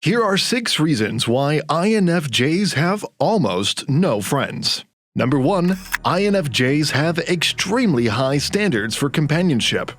Here are 6 reasons why INFJs have almost no friends. Number 1. INFJs have extremely high standards for companionship.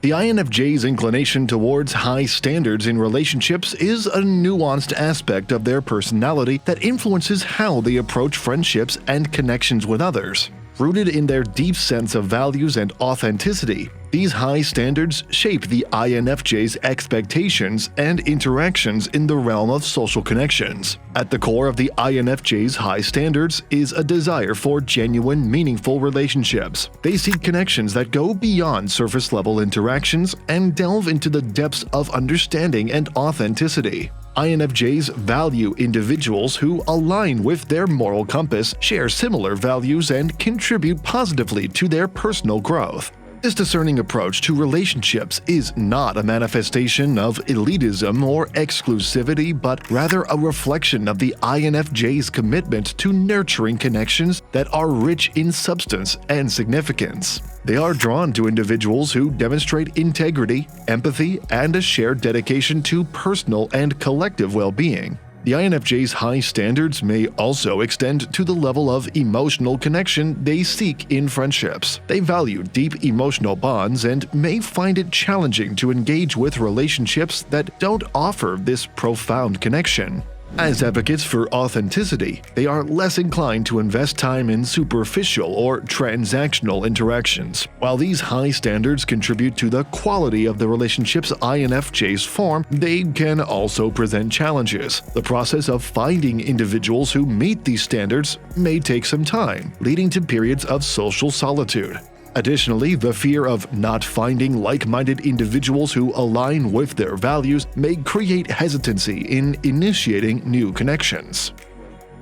The INFJ's inclination towards high standards in relationships is a nuanced aspect of their personality that influences how they approach friendships and connections with others. Rooted in their deep sense of values and authenticity, these high standards shape the INFJ's expectations and interactions in the realm of social connections. At the core of the INFJ's high standards is a desire for genuine, meaningful relationships. They seek connections that go beyond surface-level interactions and delve into the depths of understanding and authenticity. INFJs value individuals who align with their moral compass, share similar values, and contribute positively to their personal growth. This discerning approach to relationships is not a manifestation of elitism or exclusivity, but rather a reflection of the INFJ's commitment to nurturing connections that are rich in substance and significance. They are drawn to individuals who demonstrate integrity, empathy, and a shared dedication to personal and collective well-being. The INFJ's high standards may also extend to the level of emotional connection they seek in friendships. They value deep emotional bonds and may find it challenging to engage with relationships that don't offer this profound connection. As advocates for authenticity, they are less inclined to invest time in superficial or transactional interactions. While these high standards contribute to the quality of the relationships INFJs form, they can also present challenges. The process of finding individuals who meet these standards may take some time, leading to periods of social solitude. Additionally, the fear of not finding like-minded individuals who align with their values may create hesitancy in initiating new connections.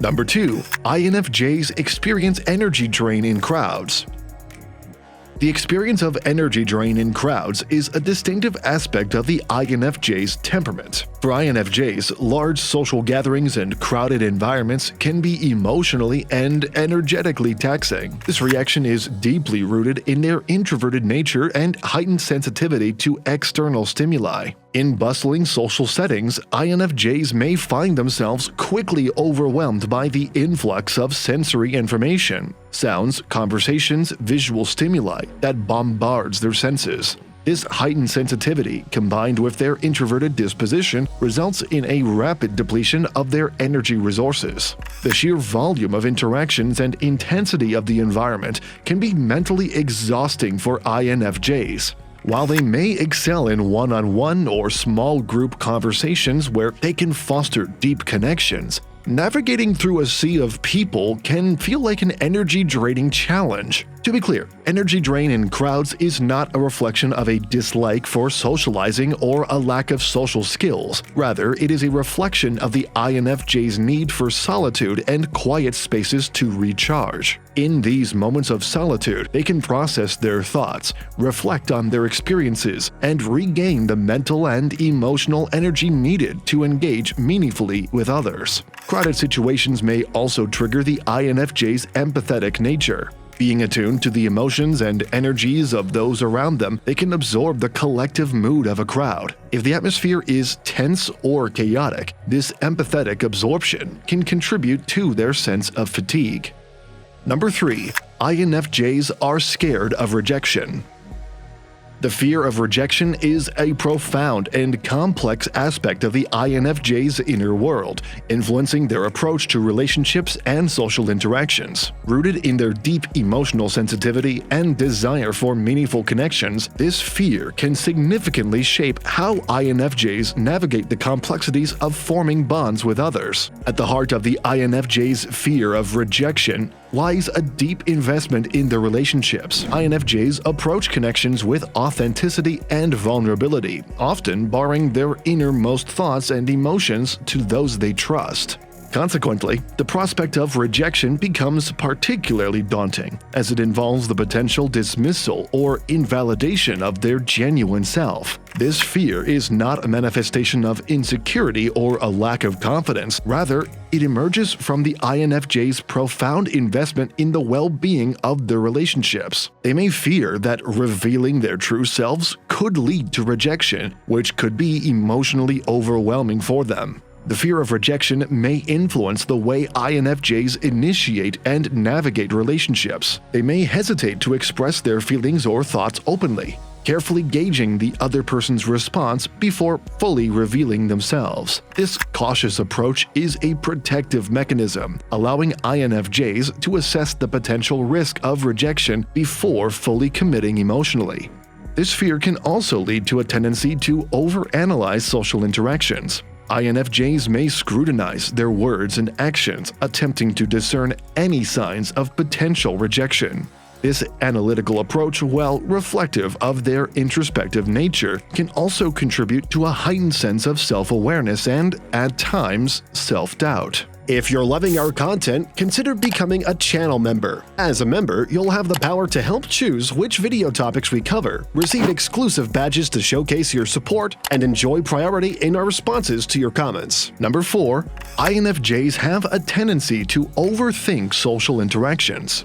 Number 2. INFJs experience energy drain in crowds. The experience of energy drain in crowds is a distinctive aspect of the INFJ's temperament. For INFJs, large social gatherings and crowded environments can be emotionally and energetically taxing. This reaction is deeply rooted in their introverted nature and heightened sensitivity to external stimuli. In bustling social settings, INFJs may find themselves quickly overwhelmed by the influx of sensory information, sounds, conversations, visual stimuli that bombards their senses. This heightened sensitivity, combined with their introverted disposition, results in a rapid depletion of their energy resources. The sheer volume of interactions and intensity of the environment can be mentally exhausting for INFJs. While they may excel in one-on-one or small group conversations where they can foster deep connections, navigating through a sea of people can feel like an energy-draining challenge. To be clear, energy drain in crowds is not a reflection of a dislike for socializing or a lack of social skills. Rather, it is a reflection of the INFJ's need for solitude and quiet spaces to recharge. In these moments of solitude, they can process their thoughts, reflect on their experiences, and regain the mental and emotional energy needed to engage meaningfully with others. Crowded situations may also trigger the INFJ's empathetic nature. Being attuned to the emotions and energies of those around them, they can absorb the collective mood of a crowd. If the atmosphere is tense or chaotic, this empathetic absorption can contribute to their sense of fatigue. Number 3. INFJs are scared of rejection. The fear of rejection is a profound and complex aspect of the INFJ's inner world, influencing their approach to relationships and social interactions. Rooted in their deep emotional sensitivity and desire for meaningful connections, this fear can significantly shape how INFJs navigate the complexities of forming bonds with others. At the heart of the INFJ's fear of rejection lies a deep investment in their relationships. INFJs approach connections with authenticity and vulnerability, often baring their innermost thoughts and emotions to those they trust. Consequently, the prospect of rejection becomes particularly daunting, as it involves the potential dismissal or invalidation of their genuine self. This fear is not a manifestation of insecurity or a lack of confidence. Rather, it emerges from the INFJ's profound investment in the well-being of their relationships. They may fear that revealing their true selves could lead to rejection, which could be emotionally overwhelming for them. The fear of rejection may influence the way INFJs initiate and navigate relationships. They may hesitate to express their feelings or thoughts openly, carefully gauging the other person's response before fully revealing themselves. This cautious approach is a protective mechanism, allowing INFJs to assess the potential risk of rejection before fully committing emotionally. This fear can also lead to a tendency to overanalyze social interactions. INFJs may scrutinize their words and actions, attempting to discern any signs of potential rejection. This analytical approach, while reflective of their introspective nature, can also contribute to a heightened sense of self-awareness and, at times, self-doubt. If you're loving our content, consider becoming a channel member. As a member, you'll have the power to help choose which video topics we cover, receive exclusive badges to showcase your support, and enjoy priority in our responses to your comments. Number 4. INFJs have a tendency to overthink social interactions.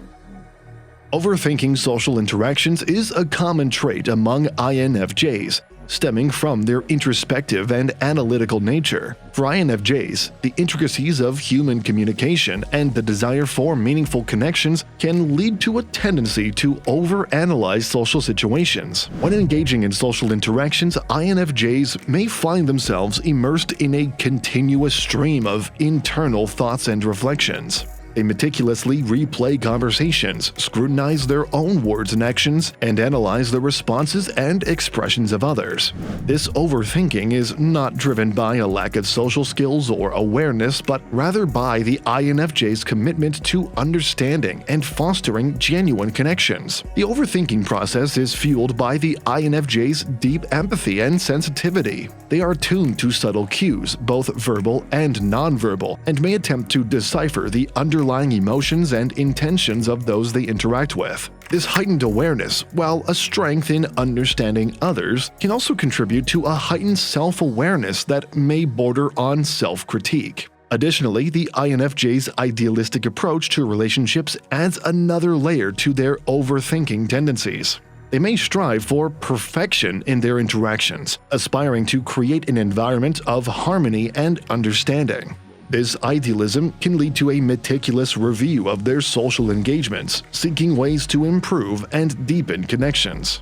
Overthinking social interactions is a common trait among INFJs, stemming from their introspective and analytical nature. For INFJs, the intricacies of human communication and the desire for meaningful connections can lead to a tendency to overanalyze social situations. When engaging in social interactions, INFJs may find themselves immersed in a continuous stream of internal thoughts and reflections. They meticulously replay conversations, scrutinize their own words and actions, and analyze the responses and expressions of others. This overthinking is not driven by a lack of social skills or awareness, but rather by the INFJ's commitment to understanding and fostering genuine connections. The overthinking process is fueled by the INFJ's deep empathy and sensitivity. They are tuned to subtle cues, both verbal and nonverbal, and may attempt to decipher the underlying emotions and intentions of those they interact with. This heightened awareness, while a strength in understanding others, can also contribute to a heightened self-awareness that may border on self-critique. Additionally, the INFJ's idealistic approach to relationships adds another layer to their overthinking tendencies. They may strive for perfection in their interactions, aspiring to create an environment of harmony and understanding. This idealism can lead to a meticulous review of their social engagements, seeking ways to improve and deepen connections.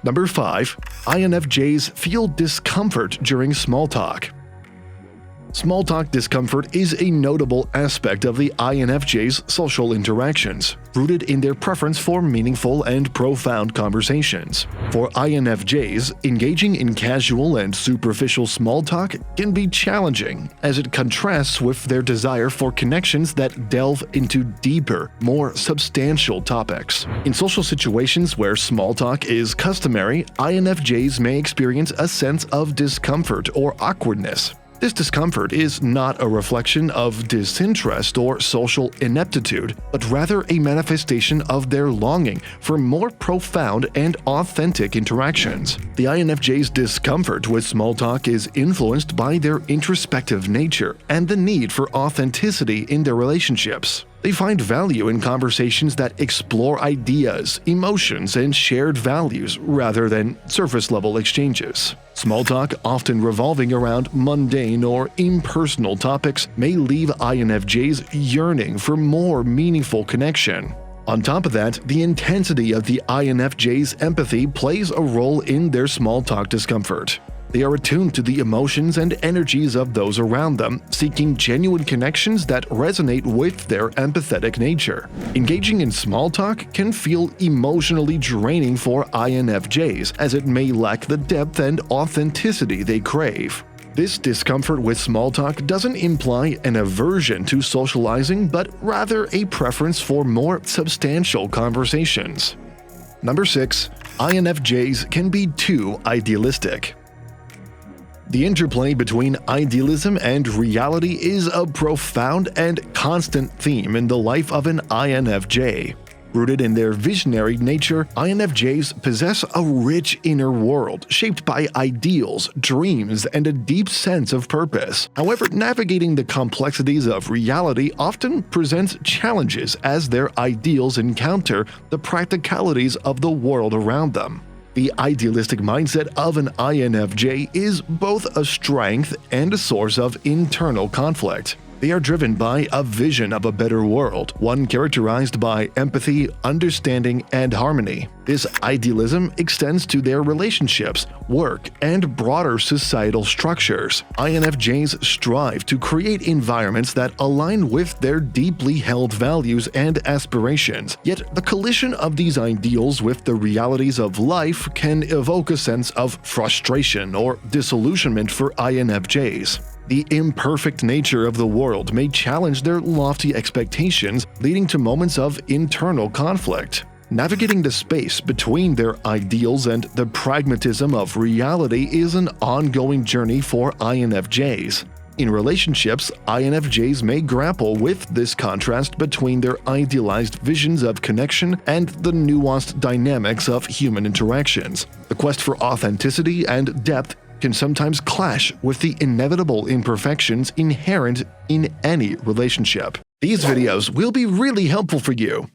Number 5. INFJs feel discomfort during small talk. Small talk discomfort is a notable aspect of the INFJ's social interactions, rooted in their preference for meaningful and profound conversations. For INFJs, engaging in casual and superficial small talk can be challenging, as it contrasts with their desire for connections that delve into deeper, more substantial topics. In social situations where small talk is customary, INFJs may experience a sense of discomfort or awkwardness. This discomfort is not a reflection of disinterest or social ineptitude, but rather a manifestation of their longing for more profound and authentic interactions. The INFJ's discomfort with small talk is influenced by their introspective nature and the need for authenticity in their relationships. They find value in conversations that explore ideas, emotions, and shared values rather than surface-level exchanges. Small talk, often revolving around mundane or impersonal topics, may leave INFJs yearning for more meaningful connection. On top of that, the intensity of the INFJ's empathy plays a role in their small talk discomfort. They are attuned to the emotions and energies of those around them, seeking genuine connections that resonate with their empathetic nature. Engaging in small talk can feel emotionally draining for INFJs, as it may lack the depth and authenticity they crave. This discomfort with small talk doesn't imply an aversion to socializing, but rather a preference for more substantial conversations. Number 6. INFJs can be too idealistic. The interplay between idealism and reality is a profound and constant theme in the life of an INFJ. Rooted in their visionary nature, INFJs possess a rich inner world shaped by ideals, dreams, and a deep sense of purpose. However, navigating the complexities of reality often presents challenges as their ideals encounter the practicalities of the world around them. The idealistic mindset of an INFJ is both a strength and a source of internal conflict. They are driven by a vision of a better world, one characterized by empathy, understanding, and harmony. This idealism extends to their relationships, work, and broader societal structures. INFJs strive to create environments that align with their deeply held values and aspirations, yet the collision of these ideals with the realities of life can evoke a sense of frustration or disillusionment for INFJs. The imperfect nature of the world may challenge their lofty expectations, leading to moments of internal conflict. Navigating the space between their ideals and the pragmatism of reality is an ongoing journey for INFJs. In relationships, INFJs may grapple with this contrast between their idealized visions of connection and the nuanced dynamics of human interactions. The quest for authenticity and depth can sometimes clash with the inevitable imperfections inherent in any relationship. These videos will be really helpful for you.